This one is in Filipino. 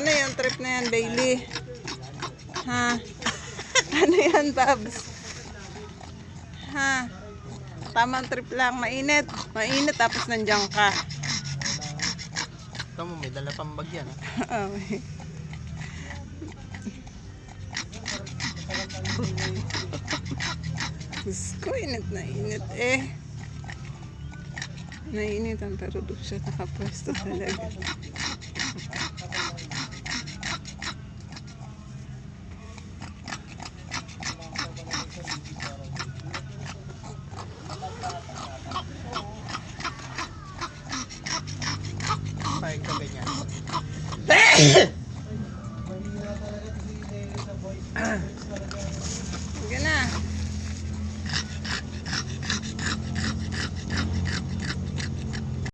Ano yung trip na yan, Bailey? Ha? Ano yan, Babs? Ha? Tamang trip lang. Mainit. Mainit tapos nandiyan ka. Ito mo, may dala pang bag yan. Oh, Diyos ko, init na init eh. Nainitan pero doon siya nakapwesto talaga. Pahig ka ganyan.